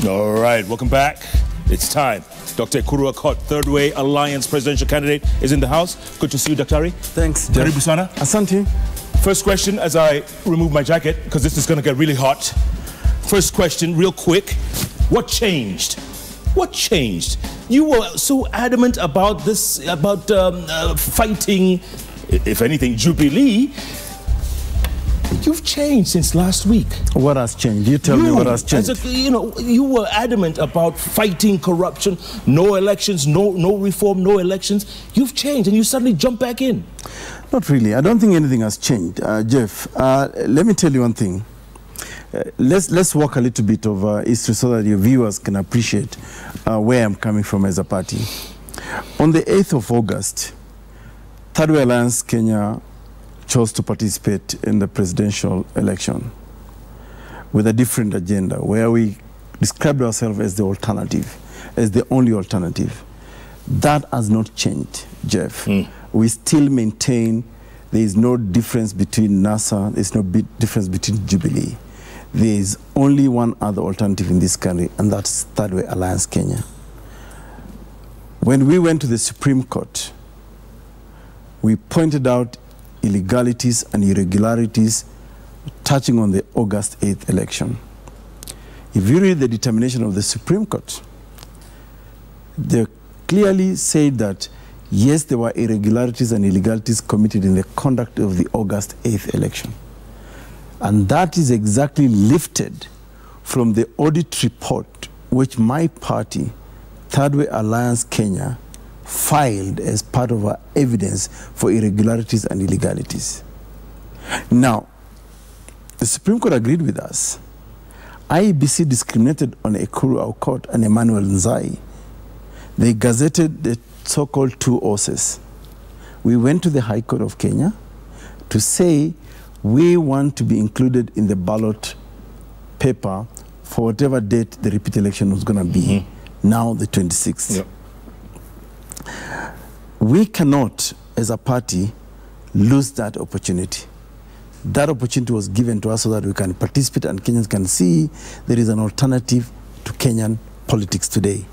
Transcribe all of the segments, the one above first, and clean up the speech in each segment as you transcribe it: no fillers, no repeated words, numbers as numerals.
All right, welcome back. It's time. Dr. Ekuru Aukot, Third Way Alliance presidential candidate, is in the house. Good to see you, Daktari. Thanks, Jerry Busana. Asante. First question, as I remove my jacket, because this is going to get really hot. First question, real quick. What changed? What changed? You were so adamant about this, about fighting, if anything, Jubilee. You've changed since last week. What has changed? You tell me what has changed. You were adamant about fighting corruption, no elections, no reform, no elections. You've changed and you suddenly jump back in. Not really. I don't think anything has changed, Jeff. Let me tell you one thing. Let's walk a little bit of history so that your viewers can appreciate where I'm coming from as a party. On the 8th of August, Third Way Alliance Kenya chose to participate in the presidential election with a different agenda, where we described ourselves as the alternative, as the only alternative. That has not changed, Jeff. We still maintain there is no difference between NASA, there's no difference between Jubilee. There is only one other alternative in this country, and that's Third Way Alliance Kenya. When we went to the Supreme Court, we pointed out illegalities and irregularities touching on the August 8th election. If you read the determination of the Supreme Court, they clearly said that, yes, there were irregularities and illegalities committed in the conduct of the August 8th election. And that is exactly lifted from the audit report which my party, Third Way Alliance Kenya, filed as part of our evidence for irregularities and illegalities. Now, the Supreme Court agreed with us. IEBC discriminated on Ekuru Aukot and Emmanuel Nzai. They gazetted the so-called two horses. We went to the High Court of Kenya to say we want to be included in the ballot paper for whatever date the repeat election was going to be, now the 26th. Yep. We cannot, as a party, lose that opportunity. That opportunity was given to us so that we can participate and Kenyans can see there is an alternative to Kenyan politics today.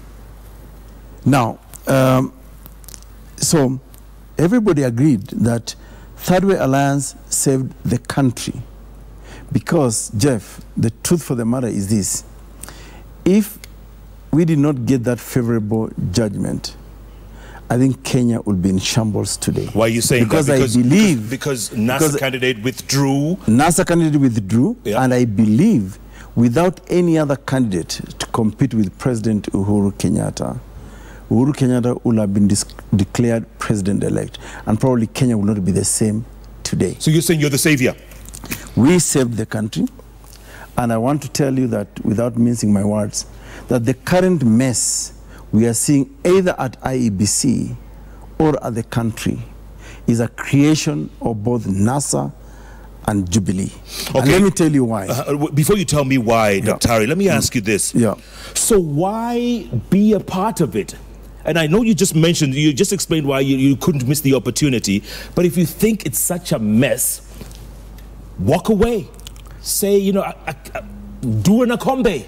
Now, so everybody agreed that Third Way Alliance saved the country because, Jeff, the truth for the matter is this. If we did not get that favorable judgment, I think Kenya will be in shambles today. Why are you saying that? Because I believe... Because NASA candidate withdrew? NASA candidate withdrew, yeah. And I believe without any other candidate to compete with President Uhuru Kenyatta will have been declared president-elect, and probably Kenya will not be the same today. So you're saying you're the savior? We saved the country, and I want to tell you that, without mincing my words, that the current mess we are seeing either at IEBC or at the country is a creation of both NASA and Jubilee. Okay. And let me tell you why. Before you tell me why, Dr. Harry, let me ask you this. Yeah. So why be a part of it? And I know you just mentioned, you just explained why you couldn't miss the opportunity, but if you think it's such a mess, walk away. Say, do an Akombe.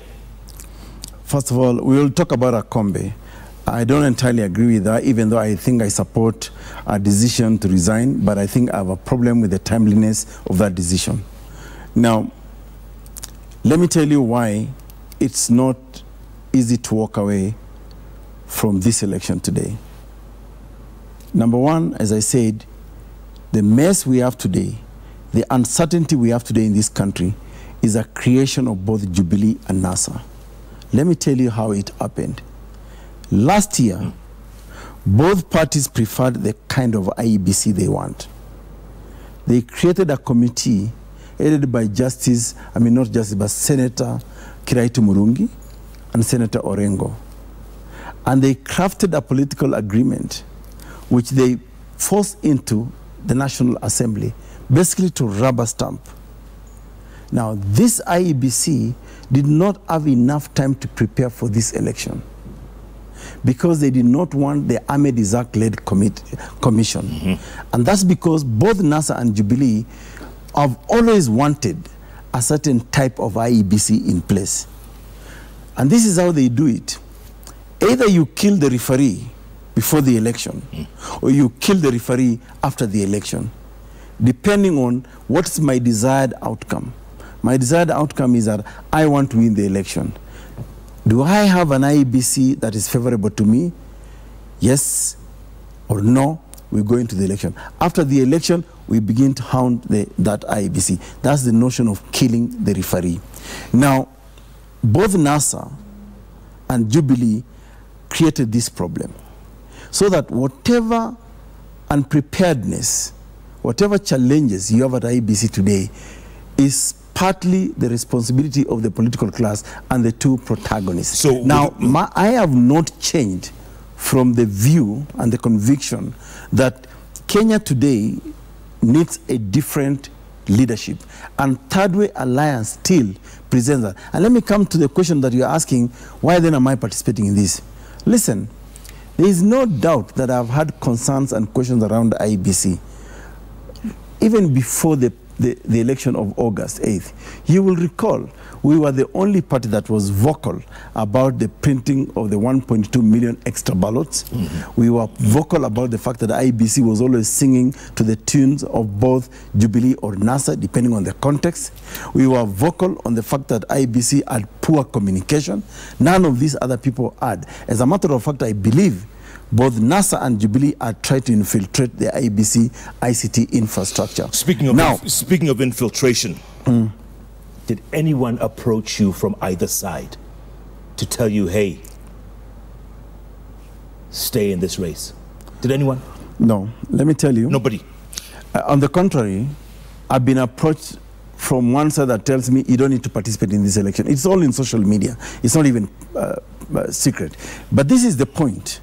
First of all, we will talk about Akombe. I don't entirely agree with that, even though I think I support a decision to resign, but I think I have a problem with the timeliness of that decision. Now, let me tell you why it's not easy to walk away from this election today. Number one, as I said, the mess we have today, the uncertainty we have today in this country is a creation of both Jubilee and NASA. Let me tell you how it happened. Last year, both parties preferred the kind of IEBC they want. They created a committee headed by not Justice, but Senator Kiraitu Murungi and Senator Orengo. And they crafted a political agreement which they forced into the National Assembly, basically to rubber stamp. Now, this IEBC did not have enough time to prepare for this election because they did not want the Ahmed Isaac-led commission. And that's because both NASA and Jubilee have always wanted a certain type of IEBC in place. And this is how they do it. Either you kill the referee before the election, or you kill the referee after the election, depending on what's my desired outcome. My desired outcome is that I want to win the election. Do I have an IEBC that is favorable to me? Yes or no, we go into the election. After the election, we begin to hound that IEBC. That's the notion of killing the referee. Now, both NASA and Jubilee created this problem so that whatever unpreparedness, whatever challenges you have at IEBC today is partly the responsibility of the political class and the two protagonists. So now, I have not changed from the view and the conviction that Kenya today needs a different leadership, and Third Way Alliance still presents that. And let me come to the question that you're asking, why then am I participating in this? Listen, there is no doubt that I've had concerns and questions around the IEBC. Even before the election of August 8th, you will recall we were the only party that was vocal about the printing of the 1.2 million extra ballots. We were vocal about the fact that the IEBC was always singing to the tunes of both Jubilee or NASA, depending on the context. We were vocal on the fact that IEBC had poor communication. None of these other people had. As a matter of fact, I believe both NASA and Jubilee are trying to infiltrate the IEBC ICT infrastructure. Speaking of infiltration, did anyone approach you from either side to tell you, hey, stay in this race? Did anyone? No. Let me tell you. Nobody? On the contrary, I've been approached from one side that tells me you don't need to participate in this election. It's all in social media. It's not even secret. But this is the point.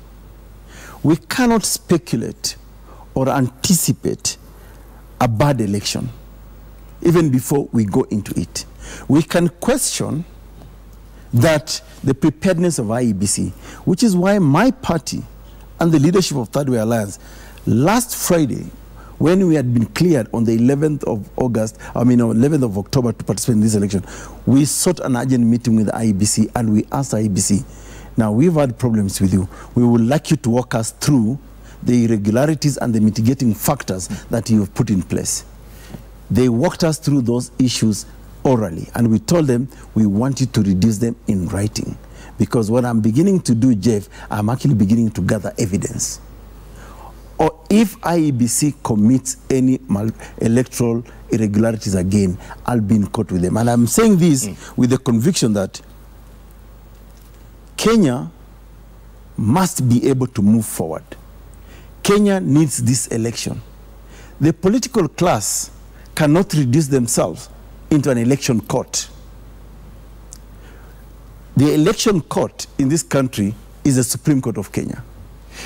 We cannot speculate or anticipate a bad election even before we go into it. We can question that the preparedness of IEBC, which is why my party and the leadership of Third Way Alliance last Friday, when we had been cleared on the 11th of October to participate in this election, we sought an urgent meeting with the IEBC and we asked IEBC, now, we've had problems with you. We would like you to walk us through the irregularities and the mitigating factors that you have put in place. They walked us through those issues orally, and we told them we want you to reduce them in writing. Because what I'm beginning to do, Jeff, I'm actually beginning to gather evidence. Or if IEBC commits any electoral irregularities again, I'll be in court with them. And I'm saying this with the conviction that Kenya must be able to move forward. Kenya needs this election. The political class cannot reduce themselves into an election court. The election court in this country is the Supreme Court of Kenya.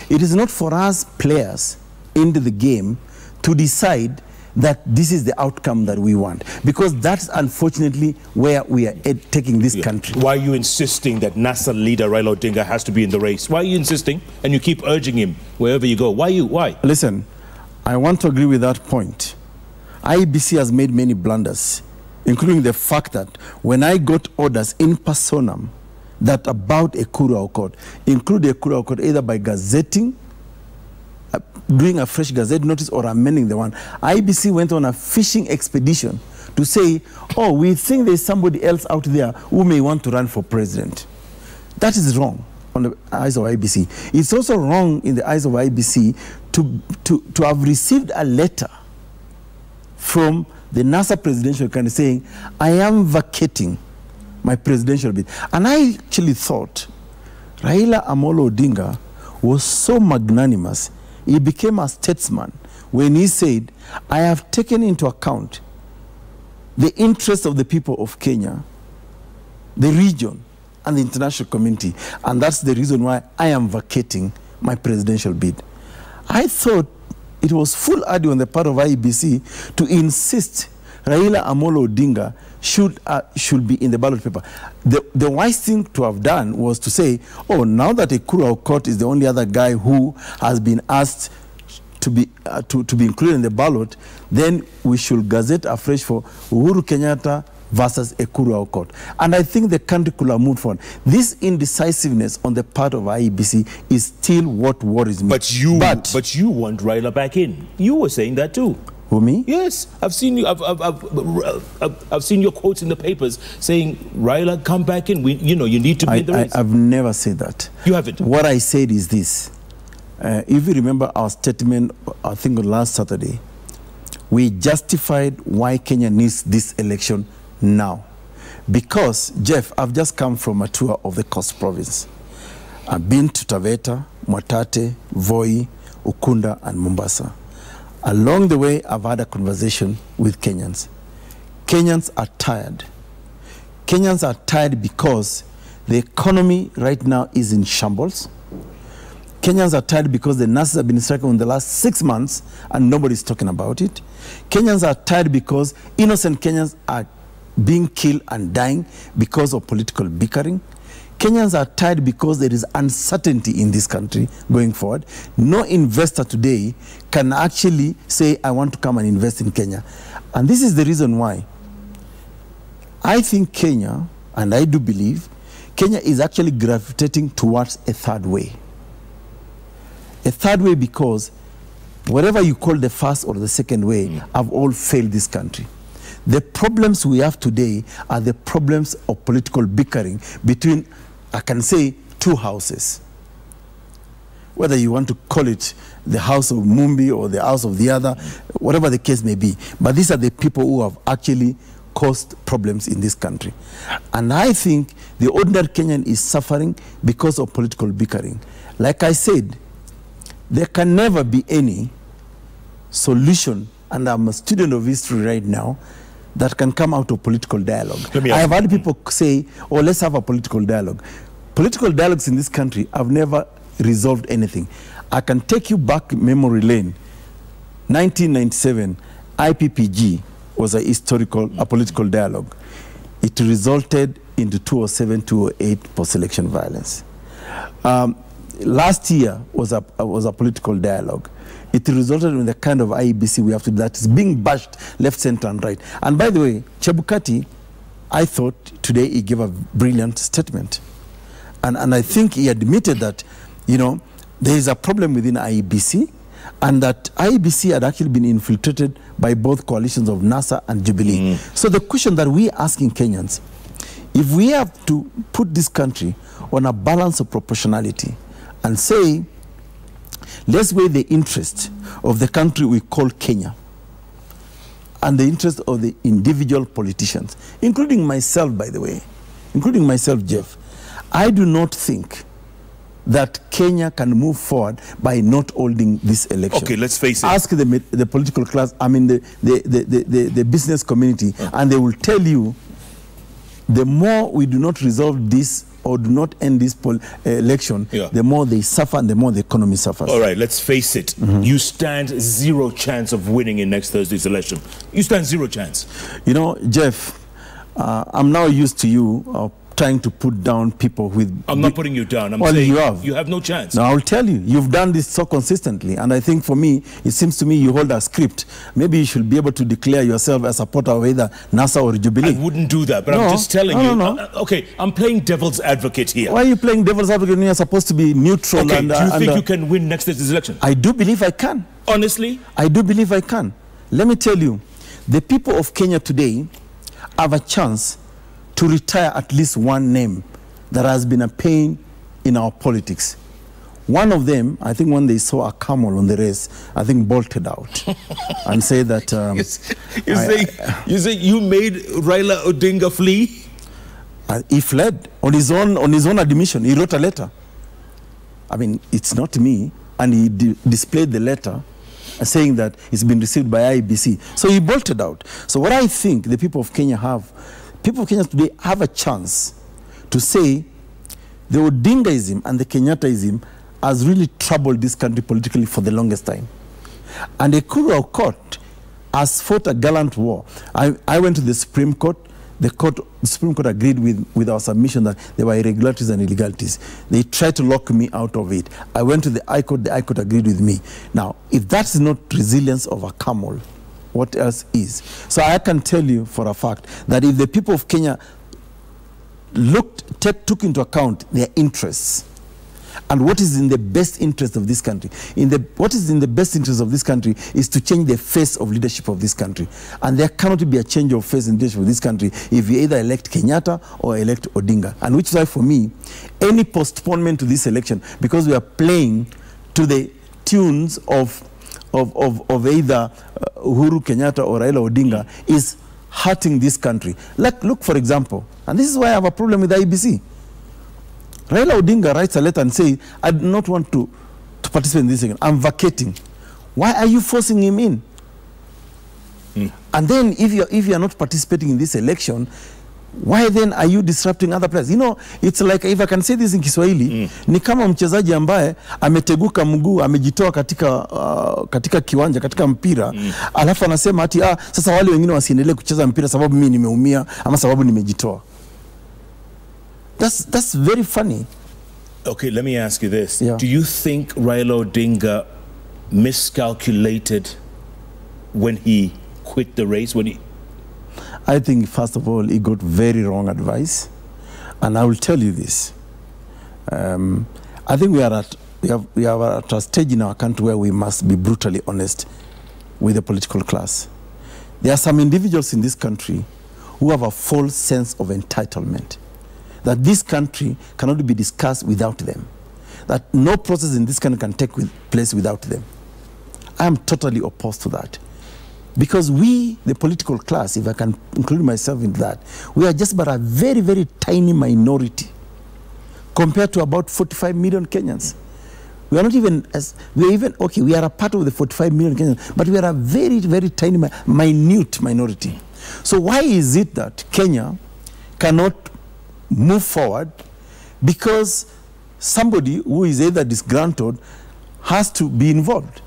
It is not for us players into the game to decide that this is the outcome that we want, because that's unfortunately where we are taking this country. Why are you insisting that NASA leader Raila Odinga has to be in the race? Why are you insisting? And you keep urging him wherever you go. Why? Listen, I want to agree with that point. IEBC has made many blunders, including the fact that when I got orders in personam that about Ekuru Aukot, include Ekuru Aukot either by gazetting, doing a fresh gazette notice or amending the one, IEBC went on a fishing expedition to say, oh, we think there's somebody else out there who may want to run for president. That is wrong on the eyes of IEBC. It's also wrong in the eyes of IEBC to have received a letter from the NASA presidential candidate saying, I am vacating my presidential bid. And I actually thought Raila Amolo Odinga was so magnanimous, he became a statesman when he said, I have taken into account the interests of the people of Kenya, the region, and the international community, and that's the reason why I am vacating my presidential bid. I thought it was foolhardy on the part of IEBC to insist Raila Amolo Odinga should be in the ballot paper. The wise thing to have done was to say, oh, now that Ekuru Aukot is the only other guy who has been asked to be included in the ballot, then we should gazette afresh for Uhuru Kenyatta, versus Ekuru Aukot. And I think the country could have moved forward. This indecisiveness on the part of IEBC is still what worries me. But you want Raila back in. You were saying that too. Who, me? Yes, I've seen you. I've seen your quotes in the papers saying, "Raila, come back in. You need to be in the race." I've never said that. You haven't. What I said is this: if you remember our statement, I think on last Saturday, we justified why Kenya needs this election now, because Jeff, I've just come from a tour of the Coast Province. I've been to Taveta, Mwatate, Voi, Ukunda, and Mombasa. Along the way, I've had a conversation with Kenyans. Kenyans are tired. Kenyans are tired because the economy right now is in shambles. Kenyans are tired because the nurses have been striking in the last 6 months and nobody's talking about it. Kenyans are tired because innocent Kenyans are being killed and dying because of political bickering. Kenyans are tired because there is uncertainty in this country going forward. No investor today can actually say, I want to come and invest in Kenya. And this is the reason why I think Kenya, and I do believe, Kenya is actually gravitating towards a third way. A third way because whatever you call the first or the second way have all failed this country. The problems we have today are the problems of political bickering between, I can say, two houses. Whether you want to call it the house of Mumbi or the house of the other, whatever the case may be. But these are the people who have actually caused problems in this country. And I think the ordinary Kenyan is suffering because of political bickering. Like I said, there can never be any solution, and I'm a student of history right now, that can come out of political dialogue. I have had people say, oh, let's have a political dialogue. Political dialogues in this country have never resolved anything. I can take you back memory lane. 1997, IPPG was a political dialogue. It resulted into 2007-2008 post-election violence. Last year was a political dialogue. It resulted in the kind of IEBC we have to do that is being bashed left, center, and right. And by the way, Chebukati, I thought today he gave a brilliant statement. And I think he admitted that, there is a problem within IEBC, and that IEBC had actually been infiltrated by both coalitions of NASA and Jubilee. So the question that we are asking Kenyans, if we have to put this country on a balance of proportionality and say, let's weigh the interest of the country we call Kenya and the interest of the individual politicians, including myself, by the way, including myself, Jeff. I do not think that Kenya can move forward by not holding this election. Okay, let's face it. Ask the political class, the business community, and they will tell you the more we do not resolve this or do not end this election, the more they suffer and the more the economy suffers. All right, let's face it. You stand zero chance of winning in next Thursday's election. You stand zero chance. Jeff, I'm now used to you trying to put down people with... I'm not putting you down. I'm saying you have no chance. No, I'll tell you. You've done this so consistently. And I think for me, it seems to me you hold a script. Maybe you should be able to declare yourself a supporter of either NASA or Jubilee. I wouldn't do that, but I'm just telling you. Okay, I'm playing devil's advocate here. Why are you playing devil's advocate when you're supposed to be neutral? Okay, do you think you can win next year's election? I do believe I can. Honestly? I do believe I can. Let me tell you, the people of Kenya today have a chance to retire at least one name that has been a pain in our politics. One of them, I think when they saw a camel on the race, I think bolted out and said that... you say you made Raila Odinga flee? He fled on his own admission. He wrote a letter. I mean, it's not me. And he displayed the letter saying that it's been received by IEBC. So he bolted out. So what I think the people of Kenya today have a chance to say the Odingaism and the Kenyattaism has really troubled this country politically for the longest time. And Ekuru Aukot has fought a gallant war. I went to the Supreme Court. The Supreme Court agreed with our submission that there were irregularities and illegalities. They tried to lock me out of it. I went to the High Court agreed with me. Now, if that's not resilience of a camel, what else is. So I can tell you for a fact that if the people of Kenya took into account their interests and what is in the best interest of this country, what is in the best interest of this country is to change the face of leadership of this country. And there cannot be a change of face in leadership of this country if you either elect Kenyatta or elect Odinga. And which is why, for me, any postponement to this election, because we are playing to the tunes of either Uhuru Kenyatta or Raila Odinga, is hurting this country. Like, look, for example, and this is why I have a problem with the IEBC. Raila Odinga writes a letter and says, I do not want to participate in this again. I'm vacating. Why are you forcing him in? And then if you're not participating in this election, why then are you disrupting other players? You know, it's like, if I can say this in Kiswahili, ni kama mchezaji ambaye ameteguka mguu, amejitoa katika kiwanja, katika mpira, alafu anasema ati sasa wale wengine wasiendelee kucheza mpira sababu mimi nimeumia ama sababu nimejitoa. That's very funny. Okay, let me ask you this. Yeah. Do you think Raila Odinga miscalculated when he quit the race? I think, first of all, he got very wrong advice. And I will tell you this. I think we are at a stage in our country where we must be brutally honest with the political class. There are some individuals in this country who have a false sense of entitlement, that this country cannot be discussed without them, that no process in this country can take place without them. I am totally opposed to that. Because we, the political class, if I can include myself in that, we are just but a very, very tiny minority compared to about 45 million Kenyans. We are not even, okay, we are a part of the 45 million Kenyans, but we are a very, very tiny, minute minority. So why is it that Kenya cannot move forward? Because somebody who is either disgruntled has to be involved.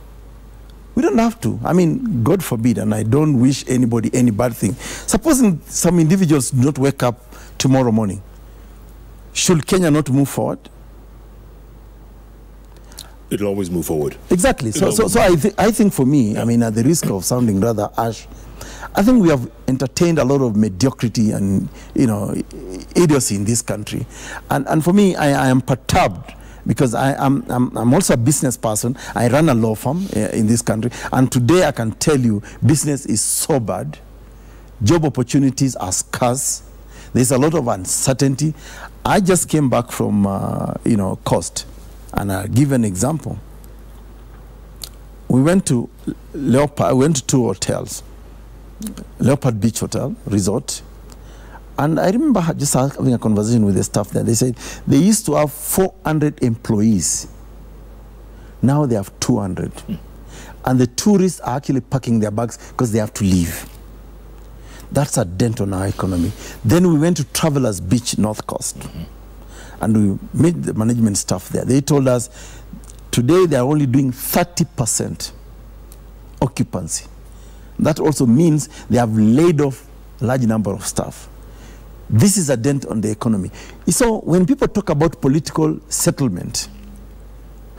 We don't have to. I mean, God forbid, and I don't wish anybody any bad thing. Supposing some individuals do not wake up tomorrow morning, should Kenya not move forward? It'll always move forward. Exactly. So I think for me, I mean, at the risk of sounding rather harsh, I think we have entertained a lot of mediocrity and, you know, idiocy in this country. And for me, I am perturbed, because I'm also a business person. I run a law firm in this country. And today I can tell you, business is so bad. Job opportunities are scarce. There's a lot of uncertainty. I just came back from, Coast. And I'll give an example. We went to Leopard. I went to 2 hotels. Leopard Beach Hotel, Resort. And I remember just having a conversation with the staff there. They said they used to have 400 employees. Now they have 200. And the tourists are actually packing their bags because they have to leave. That's a dent on our economy. Then we went to Travelers Beach, North Coast. And we met the management staff there. They told us today they are only doing 30% occupancy. That also means they have laid off a large number of staff. This is a dent on the economy. So when people talk about political settlement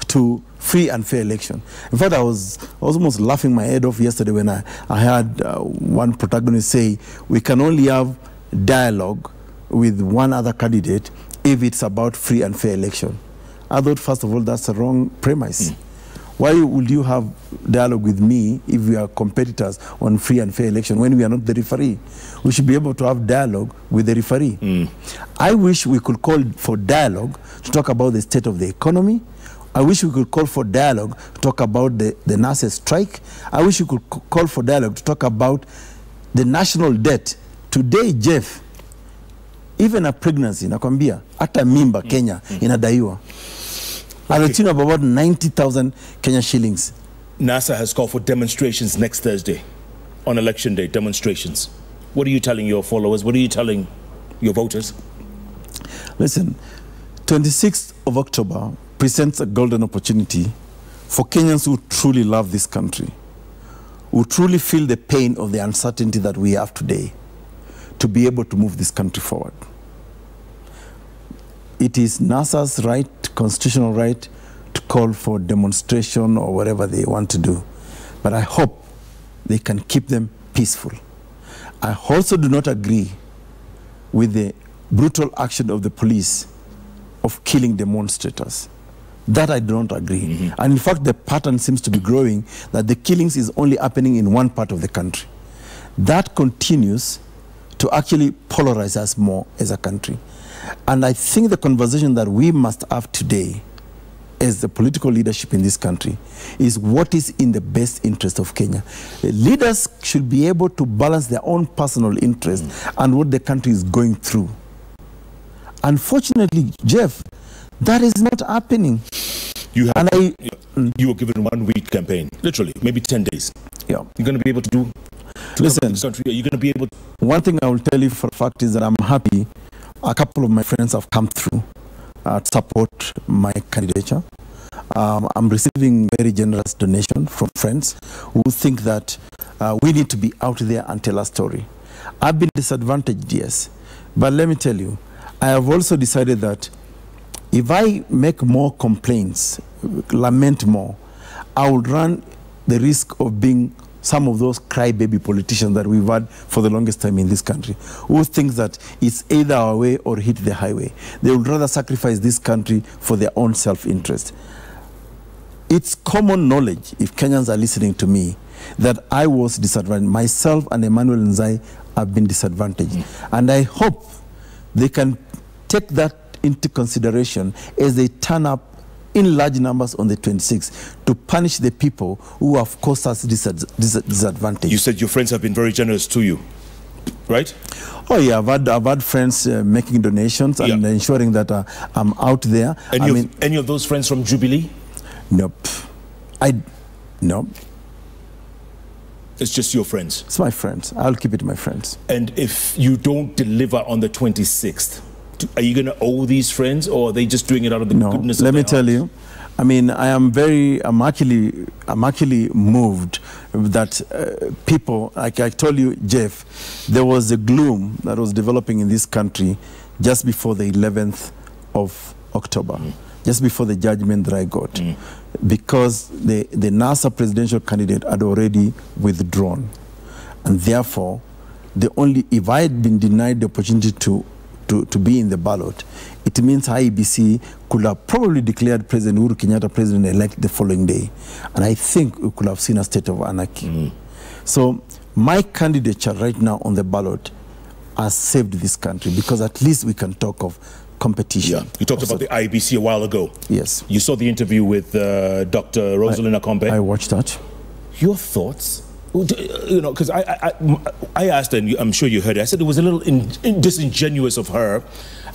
to free and fair election, in fact, I was almost laughing my head off yesterday when I heard one protagonist say, we can only have dialogue with one other candidate if it's about free and fair election. I thought, first of all, that's a wrong premise. Why would you have dialogue with me if we are competitors on free and fair election when we are not the referee? We should be able to have dialogue with the referee. I wish we could call for dialogue to talk about the state of the economy. I wish we could call for dialogue to talk about the nurses' strike. I wish we could call for dialogue to talk about the national debt. Today, Jeff, even a pregnancy, nakwambia, hata mimba Kenya inadaiwa. At the tune of about 90,000 Kenya shillings. NASA has called for demonstrations next Thursday, on election day, demonstrations. What are you telling your followers? What are you telling your voters? Listen, 26th of October presents a golden opportunity for Kenyans who truly love this country, who truly feel the pain of the uncertainty that we have today, to be able to move this country forward. It is NASA's right, constitutional right, to call for demonstration or whatever they want to do. But I hope they can keep them peaceful. I also do not agree with the brutal action of the police of killing demonstrators. That I don't agree. And in fact, the pattern seems to be growing that the killings is only happening in one part of the country. That continues to actually polarize us more as a country. And I think the conversation that we must have today as the political leadership in this country is what is in the best interest of Kenya. The leaders should be able to balance their own personal interest and what the country is going through. Unfortunately, Jeff, that is not happening. You were given 1 week campaign, literally, maybe 10 days. Yeah. You're going to be able to do. Listen, this country. Are you going to be able to? One thing I will tell you for a fact is that I'm happy. A couple of my friends have come through to support my candidature. I'm receiving very generous donation from friends who think that we need to be out there and tell a story. I've been disadvantaged, yes, but let me tell you, I have also decided that if I make more complaints, lament more, I would run the risk of being some of those crybaby politicians that we've had for the longest time in this country, who think that it's either our way or hit the highway. They would rather sacrifice this country for their own self-interest. It's common knowledge, if Kenyans are listening to me, that I was disadvantaged. Myself and Emmanuel Nzai have been disadvantaged. And I hope they can take that into consideration as they turn up in large numbers on the 26th to punish the people who have caused us disadvantage. You said your friends have been very generous to you, right? Oh yeah, I've had friends making donations and ensuring that I'm out there. Any of those friends from Jubilee? Nope. Nope. It's just your friends? It's my friends. I'll keep it my friends. And if you don't deliver on the 26th, are you going to owe these friends, or are they just doing it out of the goodness of their hearts? Let me tell you, I mean, I'm actually moved that people, like I told you, Jeff, there was a gloom that was developing in this country just before the 11th of October, just before the judgment that I got, because the NASA presidential candidate had already withdrawn. And therefore, if I had been denied the opportunity to be in the ballot, it means IEBC could have probably declared President Uhuru Kenyatta president-elect the following day. And I think we could have seen a state of anarchy. So my candidature right now on the ballot has saved this country, because at least we can talk of competition. Yeah. You talked about the IEBC a while ago. Yes. You saw the interview with Dr. Rosalind Akombe. I watched that. Your thoughts? You know, because I asked her, and I'm sure you heard it, I said it was a little disingenuous of her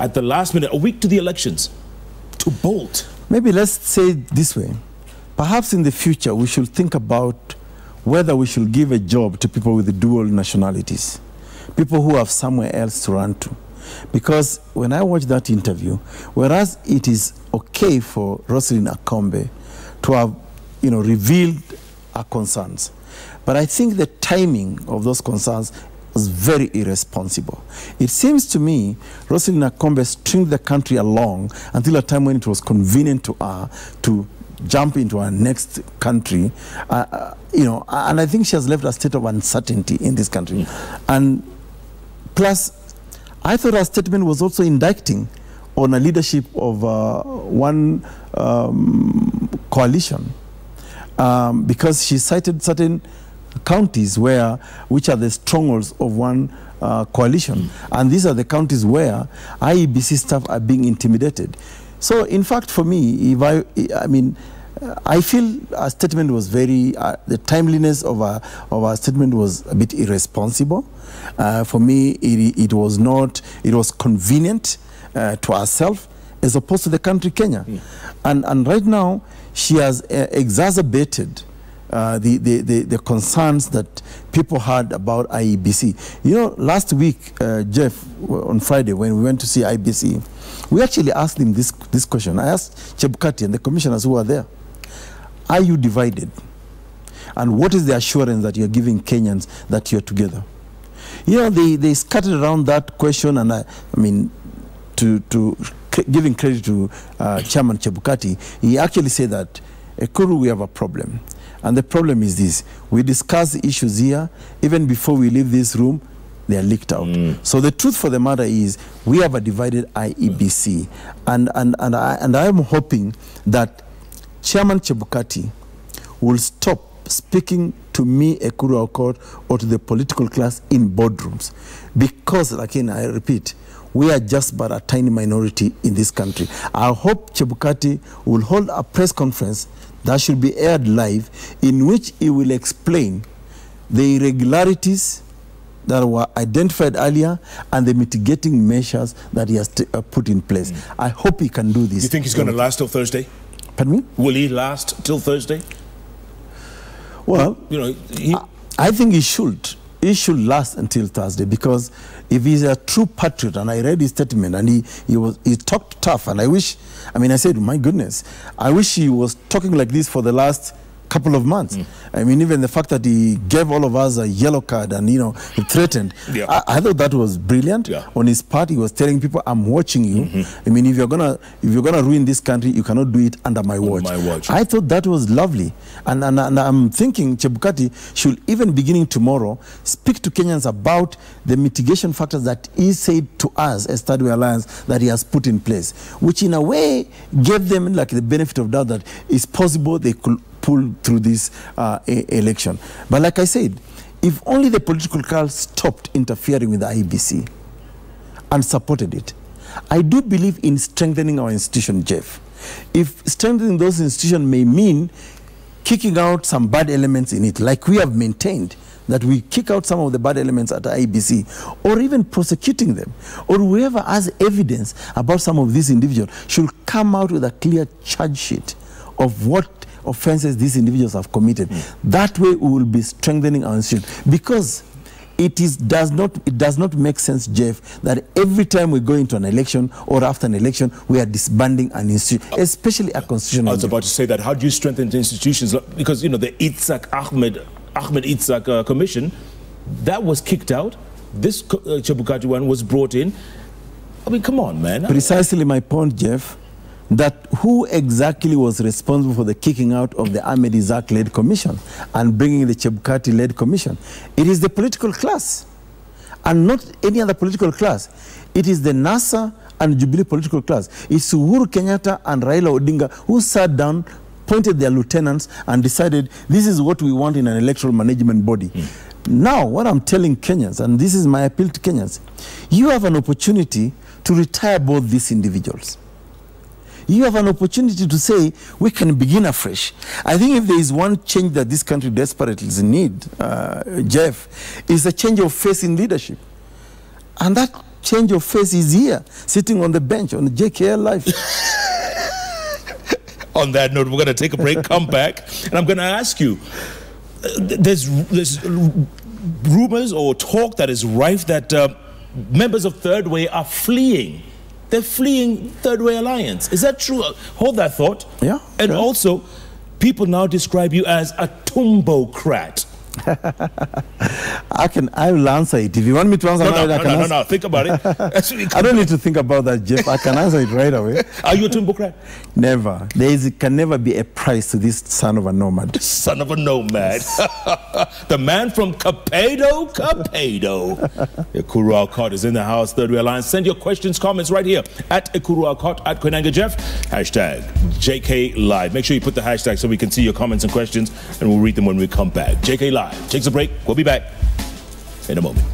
at the last minute, a week to the elections, to bolt. Maybe let's say it this way. Perhaps in the future we should think about whether we should give a job to people with dual nationalities, people who have somewhere else to run to. Because when I watched that interview, whereas it is okay for Rosalind Akombe to have, revealed her concerns, but I think the timing of those concerns was very irresponsible. It seems to me Rosalind Akombe stringed the country along until a time when it was convenient to her to jump into our next country, and I think she has left a state of uncertainty in this country. And plus, I thought her statement was also indicting on a leadership of one coalition, because she cited certain counties which are the strongholds of one coalition, and these are the counties where IEBC staff are being intimidated. So in fact, for me, I feel our statement was the timeliness of our statement was a bit irresponsible. For me, it was convenient to herself as opposed to the country Kenya. And right now, she has exacerbated the concerns that people had about IEBC. You know, last week, Jeff, on Friday, when we went to see IEBC, we actually asked him this question. I asked Chebukati and the commissioners who are there, are you divided? And what is the assurance that you're giving Kenyans that you're together? They scattered around that question, and to giving credit to Chairman Chebukati, he actually said that, Ekuru, we have a problem. And the problem is this. We discuss the issues here. Even before we leave this room, they are leaked out. So the truth for the matter is we have a divided IEBC. And I am hoping that Chairman Chebukati will stop speaking to me, Ekuru Aukot, or to the political class in boardrooms. Because, again, I repeat, we are just but a tiny minority in this country. I hope Chebukati will hold a press conference that should be aired live, in which he will explain the irregularities that were identified earlier and the mitigating measures that he has put in place. I hope he can do this. You think he's going to last till Thursday? Pardon me? Will he last till Thursday? Well, you know, I think he should. He should last until Thursday, because if he's a true patriot, and I read his statement, and he talked tough, and I said, my goodness, I wish he was talking like this for the last couple of months. I mean, even the fact that he gave all of us a yellow card and, you know, he threatened. I thought that was brilliant. On his part, he was telling people, I'm watching you. I mean, if you're gonna ruin this country, you cannot do it under my watch. I thought that was lovely. And I'm thinking Chebukati should, even beginning tomorrow, speak to Kenyans about the mitigation factors that he said to us as Third Way Alliance that he has put in place, which in a way gave them like the benefit of doubt that it's possible they could pull through this election. But like I said, if only the political class stopped interfering with the IEBC and supported it, I do believe in strengthening our institution, Jeff. If strengthening those institutions may mean kicking out some bad elements in it, like we have maintained that we kick out some of the bad elements at the IEBC, or even prosecuting them, or whoever has evidence about some of these individuals should come out with a clear charge sheet of what offenses these individuals have committed. That way we will be strengthening our institution, because it does not make sense, Jeff, that every time we go into an election or after an election we are disbanding an institution, especially a constitutional. I was about to say that. How do you strengthen the institutions? Because, you know, the Ahmed Itzak commission, that was kicked out. This Chebukati one was brought in. I mean, come on, man. Precisely my point, Jeff, that who exactly was responsible for the kicking out of the Ahmed Itzak-led commission and bringing the Chebukati-led commission? It is the political class, and not any other political class. It is the NASA and Jubilee political class. It's Uhuru Kenyatta and Raila Odinga who sat down, appointed their lieutenants, and decided this is what we want in an electoral management body. Now, what I'm telling Kenyans, and this is my appeal to Kenyans, you have an opportunity to retire both these individuals. You have an opportunity to say, we can begin afresh. I think if there is one change that this country desperately needs, Jeff, is a change of face in leadership. And that change of face is here, sitting on the bench on the JKL Live. On that note, we're going to take a break, come back, and I'm going to ask you, there's rumors or talk that is rife that members of Third Way are fleeing. They're fleeing Third Way Alliance. Is that true? Hold that thought. Yeah. And also, people now describe you as a tumbocrat. I will answer it. If you want me to answer it, no. Think about it. I don't need to think about that, Jeff. I can answer it right away. Are you a tumbocrat? Never. Can never be a price to this son of a nomad. Son of a nomad. The man from Kapedo. Ekuru Aukot is in the house, Third Way Alliance. Send your questions, comments right here at Ekuru Aukot, at Koinange Jeff, hashtag JK Live. Make sure you put the hashtag so we can see your comments and questions, and we'll read them when we come back. JK Live takes a break. We'll be back in a moment.